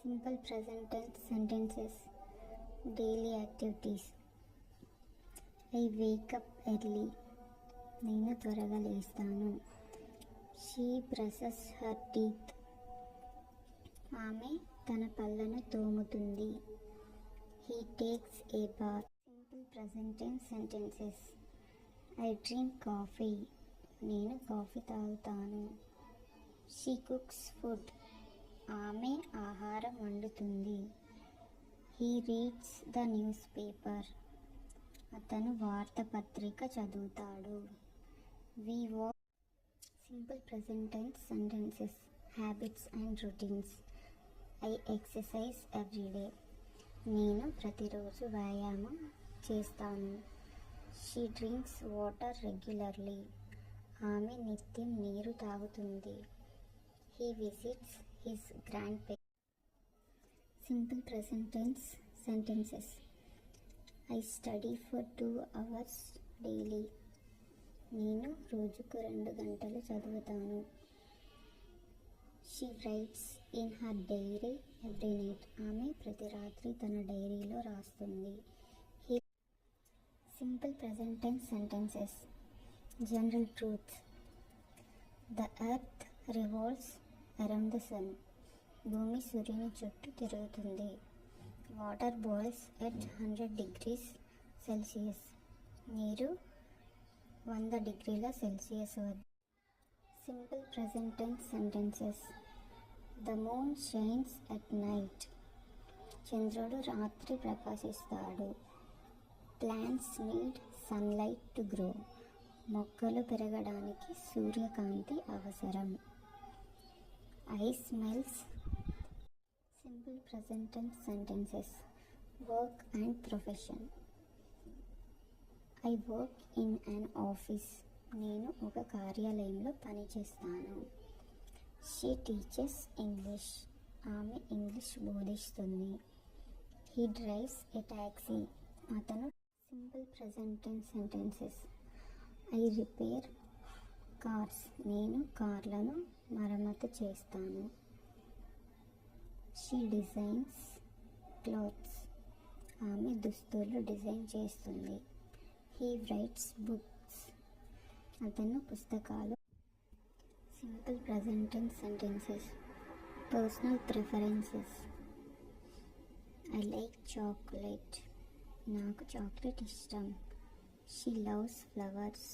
Simple present tense sentences. Daily activities. I wake up early. నేను త్వరగా లేస్తాను. She brushes her teeth. ఆమె తన పళ్ళను తోముతుంది. He takes a bath. Simple present tense sentences. I drink coffee. నేను coffee తాగుతాను. She cooks food. ఆమె ఆహారం వండుతుంది. He reads the newspaper. అతను వార్తాపత్రిక చదువుతాడు. We walk. Simple present tense sentences. Habits and routines. I exercise every day. నేను ప్రతిరోజు వ్యాయామం చేస్తాను. She drinks water regularly. ఆమె నిత్యం నీరు తాగుతుంది. He visits his grandparents. Simple present tense sentences. I study for 2 hours daily. నేను రోజుకు 2 గంటలు చదువుతాను. She writes in her diary every night. ఆమె ప్రతి రాత్రి తన డైరీలో రాస్తుంది. Simple present tense sentences. General truths. The earth revolves around the sun. భూమి సూర్యుని చుట్టూ తిరుగుతుంది. Water boils at 100 degrees Celsius. నీరు 100 డిగ్రీల సెల్సియస్ వద్ద. Simple present tense sentences. The moon shines at night. చంద్రుడు రాత్రి ప్రకాశిస్తాడు. Plants need sunlight to grow. మొక్కలు పెరగడానికి సూర్యకాంతి అవసరం. I smells. Simple present tense sentences. Work and profession. I work in an office. నేను ఒక కార్యాలయంలో పనిచేస్తాను. She teaches English. ఆమె ఇంగ్లీష్ బోధిస్తుంది. He drives a taxi. అతను. Simple present tense sentences. I repair cars. నేను కార్లను మరమ్మతు చేస్తాను. She designs clothes. ఆమె దుస్తులు డిజైన్ చేస్తుంది. He writes books. అతను పుస్తకాలు. Simple present tense sentences. Personal preferences. I like chocolate. నాకు చాక్లెట్ ఇష్టం. She loves flowers.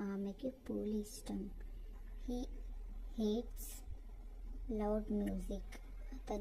ఆమెకి పూలు ఇష్టం. He hates loud music.